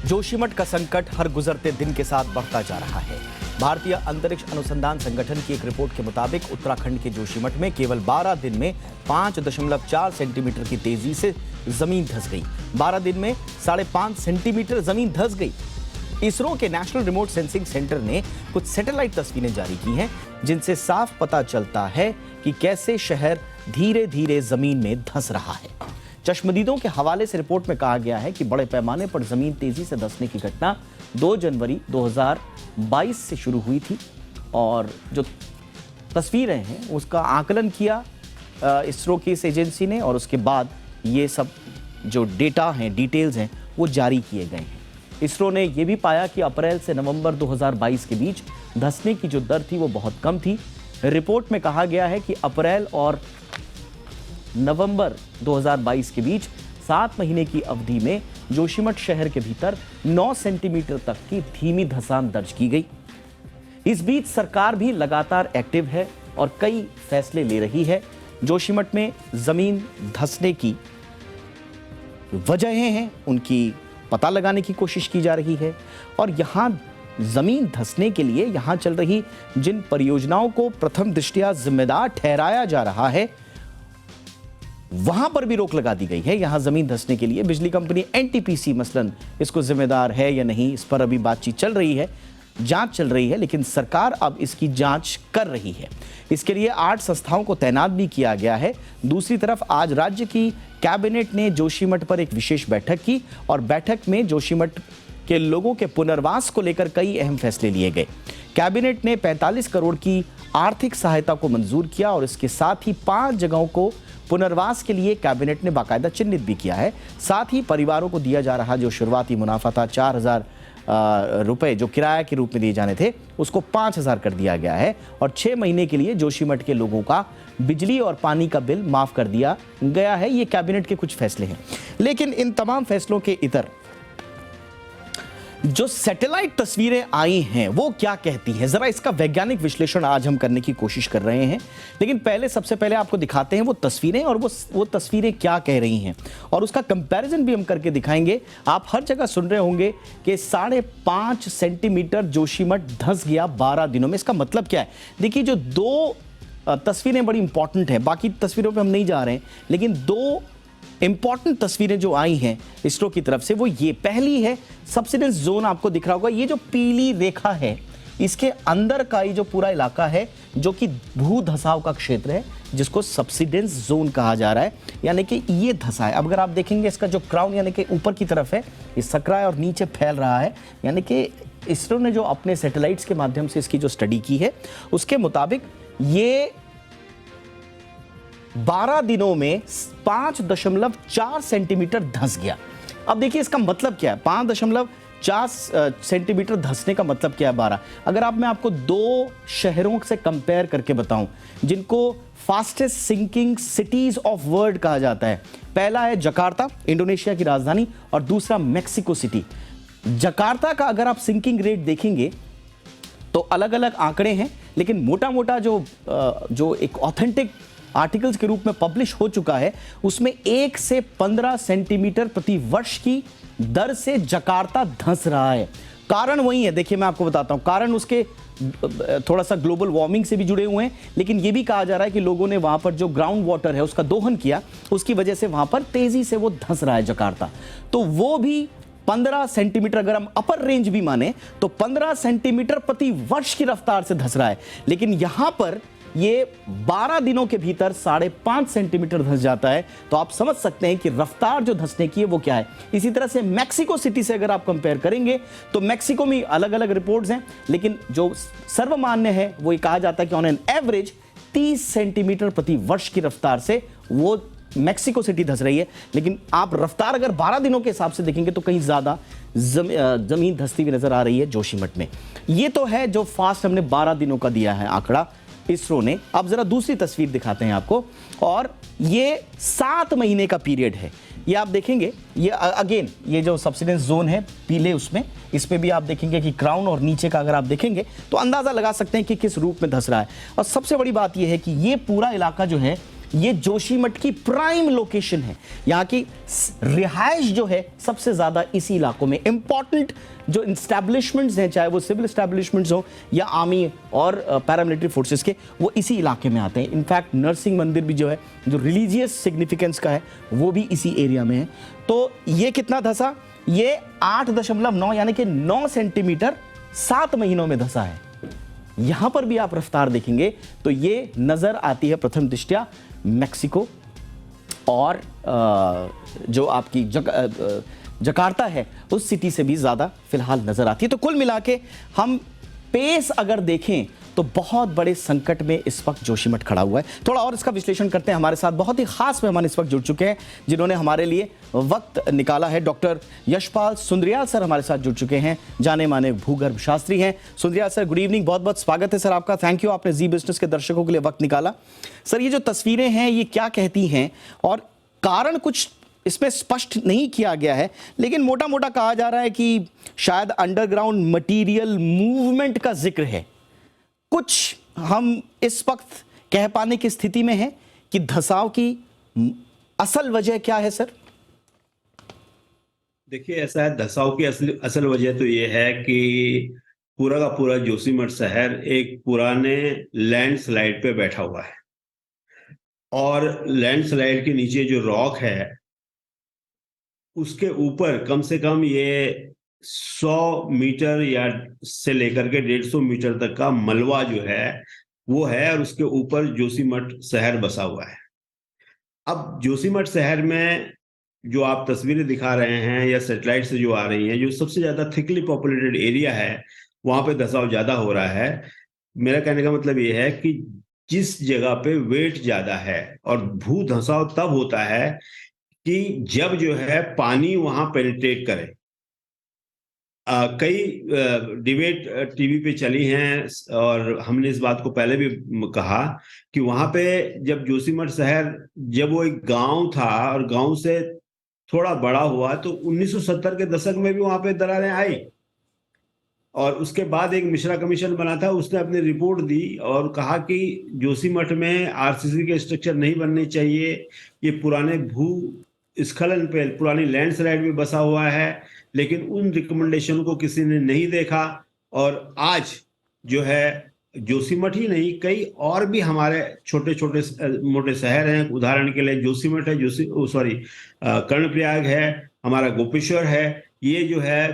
जोशीमठ का संकट हर गुजरते दिन के साथ बढ़ता जा रहा है। भारतीय अंतरिक्ष अनुसंधान संगठन की एक रिपोर्ट के मुताबिक उत्तराखंड के जोशीमठ में केवल 12 दिन में 5.4 सेंटीमीटर की तेजी से जमीन धंस गई। 12 दिन में 5.5 सेंटीमीटर जमीन धंस गई। इसरो के नेशनल रिमोट सेंसिंग सेंटर ने कुछ सैटेलाइट तस्वीरें जारी की हैं, जिनसे साफ पता चलता है कि कैसे शहर धीरे धीरे जमीन में धंस रहा है। चश्मदीदों के हवाले से रिपोर्ट में कहा गया है कि बड़े पैमाने पर जमीन तेजी से धंसने की घटना 2 जनवरी 2022 से शुरू हुई थी और जो तस्वीरें हैं उसका आकलन किया इसरो की इस एजेंसी ने और उसके बाद ये सब जो डेटा हैं, डिटेल्स हैं, वो जारी किए गए हैं। इसरो ने यह भी पाया कि अप्रैल से नवंबर 2022 के बीच धंसने की जो दर थी वो बहुत कम थी। रिपोर्ट में कहा गया है कि अप्रैल और नवंबर 2022 के बीच 7 महीने की अवधि में जोशीमठ शहर के भीतर 9 सेंटीमीटर तक की धीमी धंसान दर्ज की गई। इस बीच सरकार भी लगातार एक्टिव है और कई फैसले ले रही है। जोशीमठ में जमीन धंसने की वजहें हैं, उनकी पता लगाने की कोशिश की जा रही है और यहां जमीन धंसने के लिए यहां चल रही जिन परियोजनाओं को प्रथम दृष्टया जिम्मेदार ठहराया जा रहा है, वहां पर भी रोक लगा दी गई है। यहां जमीन धंसने के लिए बिजली कंपनी एनटीपीसी मसलन इसको जिम्मेदार है या नहीं, इस पर अभी बातचीत चल रही है, जांच चल रही है, लेकिन सरकार अब इसकी जांच कर रही है। इसके लिए 8 संस्थाओं को तैनात भी किया गया है। दूसरी तरफ आज राज्य की कैबिनेट ने जोशीमठ पर एक विशेष बैठक की और बैठक में जोशीमठ के लोगों के पुनर्वास को लेकर कई अहम फैसले लिए गए। कैबिनेट ने 45 करोड़ की आर्थिक सहायता को मंजूर किया और इसके साथ ही 5 जगहों को पुनर्वास के लिए कैबिनेट ने बाकायदा चिन्हित भी किया है। साथ ही परिवारों को दिया जा रहा जो शुरुआती मुनाफा था 4,000 रुपए जो किराया के रूप में दिए जाने थे, उसको 5,000 कर दिया गया है और 6 महीने के लिए जोशीमठ के लोगों का बिजली और पानी का बिल माफ कर दिया गया है। ये कैबिनेट के कुछ फैसले हैं, लेकिन इन तमाम फैसलों के इतर जो सैटेलाइट तस्वीरें आई हैं वो क्या कहती हैं, जरा इसका वैज्ञानिक विश्लेषण आज हम करने की कोशिश कर रहे हैं। लेकिन सबसे पहले आपको दिखाते हैं वो तस्वीरें और वो तस्वीरें क्या कह रही हैं और उसका कंपैरिजन भी हम करके दिखाएंगे। आप हर जगह सुन रहे होंगे कि 5.5 सेंटीमीटर जोशीमठ धंस गया 12 दिनों में। इसका मतलब क्या है? देखिए, जो 2 तस्वीरें बड़ी इंपॉर्टेंट है, बाकी तस्वीरों पर हम नहीं जा रहे हैं, लेकिन 2 इंपॉर्टेंट तस्वीरें जो आई हैं इसरो की तरफ से वो ये पहली है। सब्सिडेंस जोन आपको दिख रहा होगा, ये जो पीली रेखा है इसके अंदर का ये जो पूरा इलाका है जो कि भू धंसाव का क्षेत्र है, जिसको सब्सिडेंस जोन कहा जा रहा है, यानी कि ये धंसा है। अब अगर आप देखेंगे इसका जो क्राउन यानी कि ऊपर की तरफ है, ये सकरा है और नीचे फैल रहा है। यानी कि इसरो ने जो अपने सैटेलाइट्स के माध्यम से इसकी जो स्टडी की है उसके मुताबिक ये 12 दिनों में 5.4 सेंटीमीटर धंस गया। अब देखिए इसका मतलब क्या है, 5.4 सेंटीमीटर धंसने का मतलब क्या है 12। अगर मैं आपको 2 शहरों से कंपेयर करके बताऊं जिनको fastest sinking cities of world कहा जाता है, पहला है जकार्ता, इंडोनेशिया की राजधानी, और दूसरा मेक्सिको सिटी। जकार्ता का अगर आप सिंकिंग रेट देखेंगे तो अलग अलग आंकड़े हैं, लेकिन मोटा मोटा जो एक ऑथेंटिक आर्टिकल्स के रूप में पब्लिश हो चुका है उसमें 1 से 15 सेंटीमीटर प्रति वर्ष की दर से जकार्ता धंस रहा है। कारण वही है, देखिए मैं आपको बताता हूं, कारण उसके थोड़ा सा ग्लोबल वार्मिंग से भी जुड़े हुए हैं, लेकिन यह भी कहा जा रहा है कि लोगों ने वहां पर जो ग्राउंड वाटर है उसका दोहन किया, उसकी वजह से वहां पर तेजी से वो धंस रहा है जकार्ता। तो वो भी 15 सेंटीमीटर, अगर हम अपर रेंज भी माने तो 15 सेंटीमीटर प्रति वर्ष की रफ्तार से धंस रहा है, लेकिन यहां पर ये 12 दिनों के भीतर 5.5 सेंटीमीटर धंस जाता है। तो आप समझ सकते हैं कि रफ्तार जो धंसने की है वो क्या है। इसी तरह से मैक्सिको सिटी से अगर आप कंपेयर करेंगे तो मैक्सिको में अलग अलग रिपोर्ट्स हैं, लेकिन जो सर्वमान्य है वो ये कहा जाता है कि ऑन एन एवरेज 30 सेंटीमीटर प्रति वर्ष की रफ्तार से वो मैक्सिको सिटी धंस रही है। लेकिन आप रफ्तार अगर 12 दिनों के हिसाब से देखेंगे तो कहीं ज्यादा जमीन धंसती हुई नजर आ रही है जोशीमठ में। ये तो है जो फास्ट हमने 12 दिनों का दिया है आंकड़ा इसरो ने। अब जरा दूसरी तस्वीर दिखाते हैं आपको, और ये 7 महीने का पीरियड है। ये आप देखेंगे, ये अगेन ये जो सब्सिडेंस जोन है पीले, उसमें इसमें भी आप देखेंगे कि क्राउन और नीचे का अगर आप देखेंगे तो अंदाजा लगा सकते हैं कि किस रूप में धंस रहा है। और सबसे बड़ी बात ये है कि ये पूरा इलाका जो है ये जोशीमठ की प्राइम लोकेशन है। यहाँ की रिहाइश जो है सबसे ज्यादा इसी इलाकों में। इंपॉर्टेंट जो इंस्टैब्लिशमेंट्स हैं, चाहे वो सिविल एस्टैब्लिशमेंट्स हो या आर्मी और पैरामिलिट्री फोर्सेस के, वो इसी इलाके में आते हैं। इनफैक्ट नरसिंह मंदिर भी जो है, जो रिलीजियस सिग्निफिकेंस का है, वो भी इसी एरिया में है। तो ये कितना धसा? ये 8.9 यानी कि 9 सेंटीमीटर 7 महीनों में धसा है। यहां पर भी आप रफ्तार देखेंगे तो ये नजर आती है प्रथम दृष्टया मैक्सिको और जो आपकी जकार्ता है उस सिटी से भी ज्यादा फिलहाल नजर आती है। तो कुल मिला के हम पेस अगर देखें तो बहुत बड़े संकट में इस वक्त जोशीमठ खड़ा हुआ है। थोड़ा और इसका विश्लेषण करते हैं। हमारे साथ बहुत ही खास मेहमान इस वक्त जुड़ चुके हैं जिन्होंने हमारे लिए वक्त निकाला है। डॉक्टर यशपाल सुंद्रियाल सर हमारे साथ जुड़ चुके हैं, जाने माने भूगर्भ शास्त्री हैं। सुंद्रियाल सर, गुड इवनिंग, बहुत बहुत स्वागत है सर आपका। थैंक यू, आपने जी बिजनेस के दर्शकों के लिए वक्त निकाला। सर, ये जो तस्वीरें हैं ये क्या कहती हैं? और कारण कुछ इसमें स्पष्ट नहीं किया गया है, लेकिन मोटा मोटा कहा जा रहा है कि शायद अंडरग्राउंड मटेरियल मूवमेंट का जिक्र है। कुछ हम इस वक्त कह पाने की स्थिति में हैं कि धसाव की असल वजह क्या है सर? देखिए, ऐसा है, धसाव की असल वजह तो ये है कि पूरा का पूरा जोशीमठ शहर एक पुराने लैंडस्लाइड पे बैठा हुआ है और लैंडस्लाइड के नीचे जो रॉक है उसके ऊपर कम से कम ये 100 मीटर या से लेकर के 150 मीटर तक का मलबा जो है वो है और उसके ऊपर जोशीमठ शहर बसा हुआ है। अब जोशीमठ शहर में जो आप तस्वीरें दिखा रहे हैं या सैटेलाइट से जो आ रही हैं, जो सबसे ज्यादा थिकली पॉपुलेटेड एरिया है वहां पे धसाव ज्यादा हो रहा है। मेरा कहने का मतलब ये है कि जिस जगह पे वेट ज्यादा है, और भू धसाव तब होता है कि जब जो है पानी वहां पेनिट्रेट करे। कई डिबेट टीवी पे चली हैं और हमने इस बात को पहले भी कहा कि वहां पे जब जोशीमठ शहर जब वो एक गांव था और गांव से थोड़ा बड़ा हुआ तो 1970 के दशक में भी वहां पे दरारें आई और उसके बाद एक मिश्रा कमीशन बना था, उसने अपनी रिपोर्ट दी और कहा कि जोशीमठ में आरसीसी के स्ट्रक्चर नहीं बनने चाहिए, ये पुराने भू स्खलन पे, पुरानी लैंडस्लाइड में बसा हुआ है। लेकिन उन रिकमेंडेशन को किसी ने नहीं देखा और आज जो है जोशीमठ ही नहीं, कई और भी हमारे छोटे छोटे मोटे शहर हैं। उदाहरण के लिए जोशीमठ है, कर्णप्रयाग है, हमारा गोपेश्वर है, ये जो है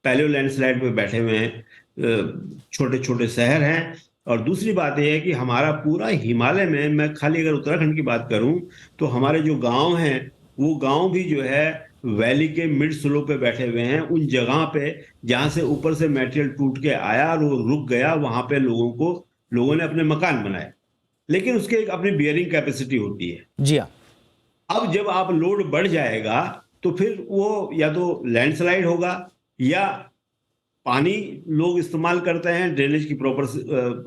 पैलियो लैंडस्लाइड पे बैठे हुए हैं छोटे छोटे शहर हैं। और दूसरी बात यह है कि हमारा पूरा हिमालय में, मैं खाली अगर उत्तराखंड की बात करूं तो हमारे जो गांव हैं वो गांव भी जो है वैली के मिड स्लो पे बैठे हुए हैं। उन जगह पे जहां से ऊपर से मटेरियल टूट के आया और वो रुक गया, वहां पे लोगों ने अपने मकान बनाए, लेकिन उसके एक अपनी बियरिंग कैपेसिटी होती है। जी हाँ। अब जब आप लोड बढ़ जाएगा तो फिर वो या तो लैंडस्लाइड होगा या पानी लोग इस्तेमाल करते हैं, ड्रेनेज की प्रॉपर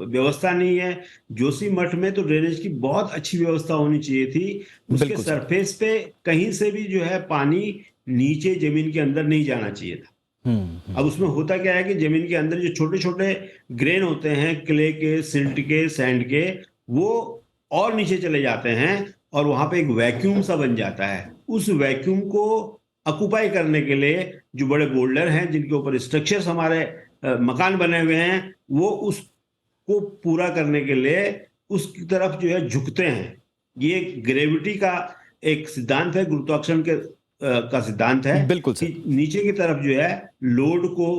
व्यवस्था नहीं है। जोशीमठ में तो ड्रेनेज की बहुत अच्छी व्यवस्था होनी चाहिए थी। उसके सरफेस पे कहीं से भी जो है पानी नीचे जमीन के अंदर नहीं जाना चाहिए था। अब उसमें होता क्या है कि जमीन के अंदर जो छोटे छोटे ग्रेन होते हैं, क्ले के, सिल्ट के, सैंड के, वो और नीचे चले जाते हैं और वहां पे एक वैक्यूम सा बन जाता है। उस वैक्यूम को ऑक्युपाई करने के लिए जो बड़े बोल्डर हैं जिनके ऊपर स्ट्रक्चर्स हमारे मकान बने हुए हैं, वो उसको पूरा करने के लिए उसकी तरफ जो है झुकते हैं। ये ग्रेविटी का एक सिद्धांत है, गुरुत्वाकर्षण का सिद्धांत है। बिल्कुल कि नीचे की तरफ जो है लोड को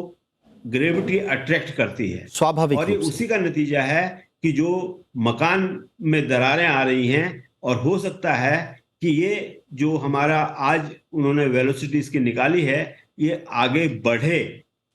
ग्रेविटी अट्रैक्ट करती है, स्वाभाविक। और ये उसी का नतीजा है कि जो मकान में दरारें आ रही हैं, और हो सकता है कि ये जो हमारा आज उन्होंने वेलोसिटी इसकी निकाली है ये आगे बढ़े,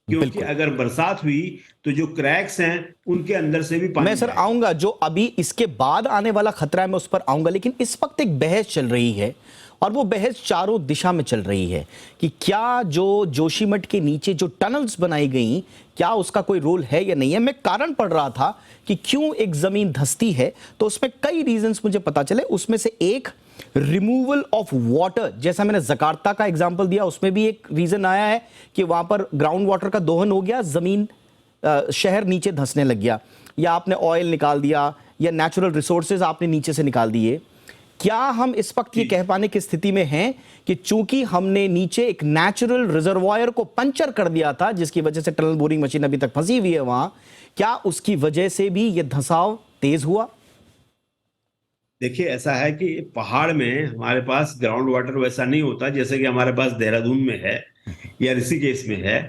क्योंकि अगर बरसात हुई तो जो क्रैक्स हैं उनके अंदर से भी पानी। मैं सर आऊंगा, जो अभी इसके बाद आने वाला खतरा है मैं उस पर आऊंगा, लेकिन इस वक्त एक बहस चल रही है और वो बहस चारों दिशा में चल रही है कि क्या जो जोशीमठ के नीचे जो टनल्स बनाई गई क्या उसका कोई रोल है या नहीं है। मैं कारण पढ़ रहा था कि क्यों एक जमीन धंसती है, तो उसमें कई रीजंस मुझे पता चले। उसमें से एक रिमूवल ऑफ वाटर, जैसा मैंने जकार्ता का एग्जांपल दिया, उसमें भी एक रीजन आया है कि वहां पर ग्राउंड वाटर का दोहन हो गया, जमीन शहर नीचे धंसने लग गया, या आपने ऑयल निकाल दिया या नेचुरल रिसोर्सेज आपने नीचे से निकाल दिए। क्या हम इस वक्त ये कह पाने की स्थिति में हैं कि चूंकि हमने नीचे एक नेचुरल रिजर्वायर को पंचर कर दिया था, जिसकी वजह से टनल बोरिंग मशीन अभी तक फंसी हुई है वहां, क्या उसकी वजह से भी ये धंसाव तेज हुआ? देखिए, ऐसा है कि पहाड़ में हमारे पास ग्राउंड वाटर वैसा नहीं होता जैसे कि हमारे पास देहरादून में है या ऋषिकेश में है।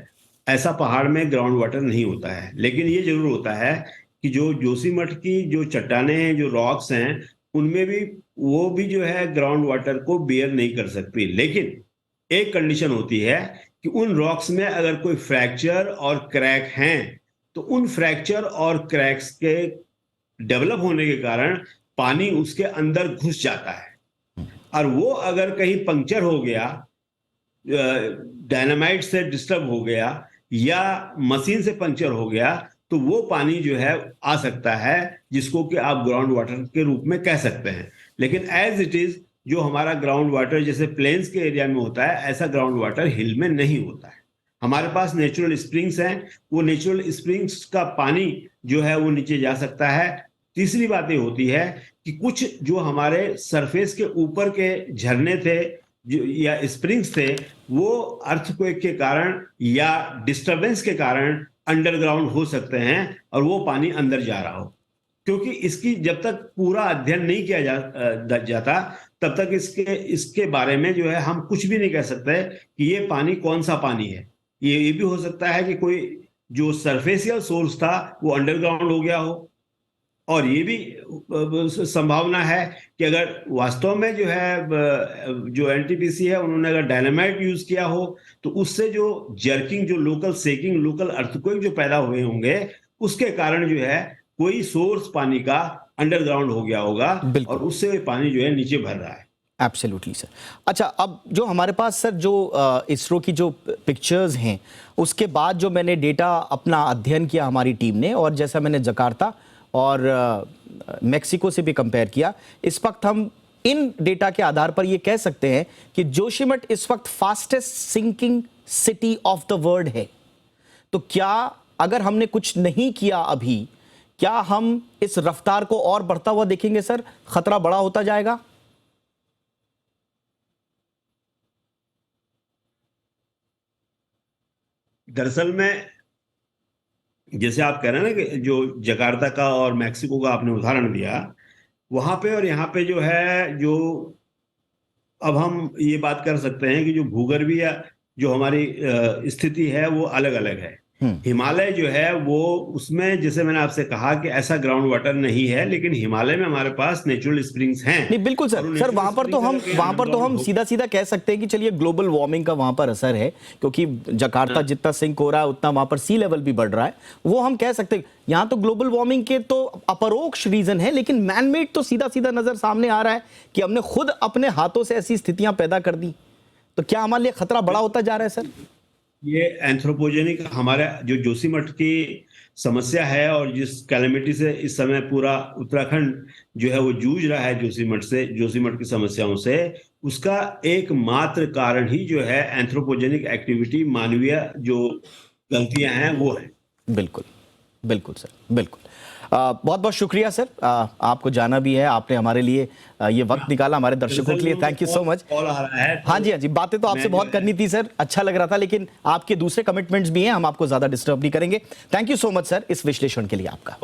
ऐसा पहाड़ में ग्राउंड वाटर नहीं होता है, लेकिन ये जरूर होता है कि जो जोशीमठ की जो चट्टानें, जो रॉक्स हैं, उनमें भी वो भी जो है ग्राउंड वाटर को बेयर नहीं कर सकती। लेकिन एक कंडीशन होती है कि उन रॉक्स में अगर कोई फ्रैक्चर और क्रैक हैं तो उन फ्रैक्चर और क्रैक्स के डेवलप होने के कारण पानी उसके अंदर घुस जाता है। और वो अगर कहीं पंक्चर हो गया, डायनामाइट से डिस्टर्ब हो गया या मशीन से पंक्चर हो गया, तो वो पानी जो है आ सकता है, जिसको कि आप ग्राउंड वाटर के रूप में कह सकते हैं। लेकिन एज इट इज जो हमारा ग्राउंड वाटर जैसे प्लेन्स के एरिया में होता है, ऐसा ग्राउंड वाटर हिल में नहीं होता है। हमारे पास नेचुरल स्प्रिंग्स हैं, वो नेचुरल स्प्रिंग्स का पानी जो है वो नीचे जा सकता है। तीसरी बात ये होती है कि कुछ जो हमारे सरफेस के ऊपर के झरने थे जो या स्प्रिंग्स थे, वो अर्थक्वेक के कारण या डिस्टरबेंस के कारण अंडरग्राउंड हो सकते हैं और वो पानी अंदर जा रहा हो। क्योंकि इसकी जब तक पूरा अध्ययन नहीं किया जाता तब तक इसके बारे में जो है हम कुछ भी नहीं कह सकते कि ये पानी कौन सा पानी है। ये भी हो सकता है कि कोई जो सरफेसियल सोर्स था वो अंडरग्राउंड हो गया हो, और ये भी संभावना है कि अगर वास्तव में जो है जो एनटीपीसी है उन्होंने अगर डायनामाइट यूज किया हो तो उससे जो जर्किंग, जो लोकल सेकिंग, लोकल अर्थक्वेक जो पैदा हुए होंगे, उसके कारण जो है कोई सोर्स पानी का अंडरग्राउंड हो गया होगा और उससे पानी जो है नीचे भर रहा है। Absolutely sir. अच्छा, अब जो हमारे पास सर जो इसरो की जो पिक्चर्स हैं, उसके बाद जो मैंने डेटा अपना अध्ययन किया हमारी टीम ने, और जैसा मैंने जकार्ता और मेक्सिको से भी कंपेयर किया, इस वक्त हम इन डेटा के आधार पर ये कह सकते हैं कि जोशीमठ इस वक्त fastest sinking city of the world है। तो क्या अगर हमने कुछ नहीं किया अभी, क्या हम इस रफ्तार को और बढ़ता हुआ देखेंगे सर? खतरा बड़ा होता जाएगा? दरअसल में जैसे आप कह रहे हैं ना कि जो जकार्ता का और मैक्सिको का आपने उदाहरण दिया, वहां पे और यहाँ पे जो है, जो अब हम ये बात कर सकते हैं कि जो भूगर्भीय जो हमारी स्थिति है वो अलग अलग है। हिमालय जो है वो, उसमें जैसे मैंने आपसे कहा कि ऐसा ग्राउंड वाटर नहीं है, लेकिन हिमालय में हमारे पास नेचुरल स्प्रिंग्स हैं। नहीं, बिल्कुल सर। सर वहां पर तो हम सीधा सीधा कह सकते हैं कि चलिए ग्लोबल वार्मिंग का वहां पर असर है, क्योंकि जकार्ता जितना सिंक हो रहा है उतना वहां पर सी लेवल भी बढ़ रहा है, वो हम कह सकते हैं। यहाँ तो ग्लोबल वार्मिंग के तो अपरोक्ष रीजन है, लेकिन मैनमेड तो सीधा सीधा नजर सामने आ रहा है कि हमने खुद अपने हाथों से ऐसी स्थितियां पैदा कर दी। तो क्या हमारे लिए खतरा बड़ा होता जा रहा है सर? ये एंथ्रोपोजेनिक हमारा जो जोशीमठ की समस्या है, और जिस कैलेमिटी से इस समय पूरा उत्तराखंड जो है वो जूझ रहा है जोशीमठ की समस्याओं से, उसका एकमात्र कारण ही जो है एंथ्रोपोजेनिक एक्टिविटी, मानवीय जो गलतियां हैं वो है। बिल्कुल बिल्कुल सर, बिल्कुल। बहुत बहुत शुक्रिया सर, आपको जाना भी है, आपने हमारे लिए ये वक्त निकाला, हमारे दर्शकों के लिए थैंक यू सो मच। हाँ जी, हाँ जी, बातें तो आपसे बहुत करनी थी सर, अच्छा लग रहा था, लेकिन आपके दूसरे कमिटमेंट्स भी हैं, हम आपको ज्यादा डिस्टर्ब नहीं करेंगे। Thank you so much sir इस विश्लेषण के लिए आपका।